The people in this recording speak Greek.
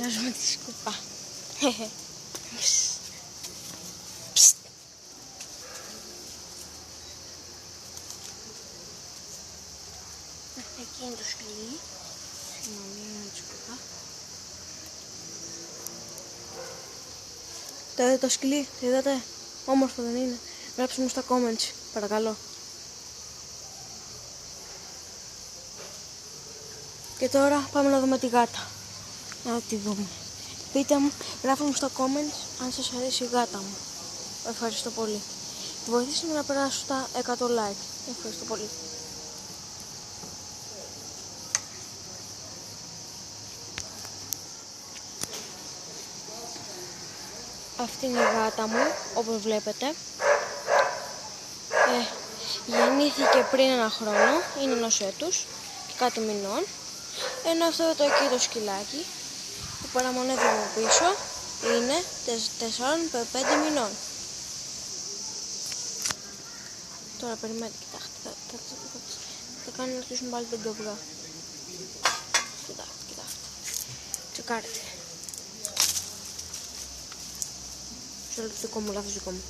Βάζουμε τη σκούπα. Εκεί είναι το σκυλί. Συγγνώμη, είναι τη σκούπα. Το είδατε το σκυλί, το είδατε? Όμορφο δεν είναι? Γράψτε μου στα comments, παρακαλώ. Και τώρα πάμε να δούμε τη γάτα. Να τη δούμε. Πείτε μου, γράφτε μου στα comments αν σας αρέσει η γάτα μου. Ευχαριστώ πολύ. Βοηθήστε με να περάσω τα 100 like. Ευχαριστώ πολύ. Αυτή είναι η γάτα μου, όπως βλέπετε. Γεννήθηκε πριν 1 χρόνο, είναι ενός έτους και κάτι μηνών. Ενώ αυτό το εκεί το σκυλάκι που παραμονεύει από πίσω είναι 4-5 μηνών. Τώρα περιμένετε, κοιτάξτε, θα κάνω να αρχίσουν πάλι τον καυγά. Κοιτάξτε. Τσεκάρετε. Σε όλο το δικό μου, λάθος δικό μου.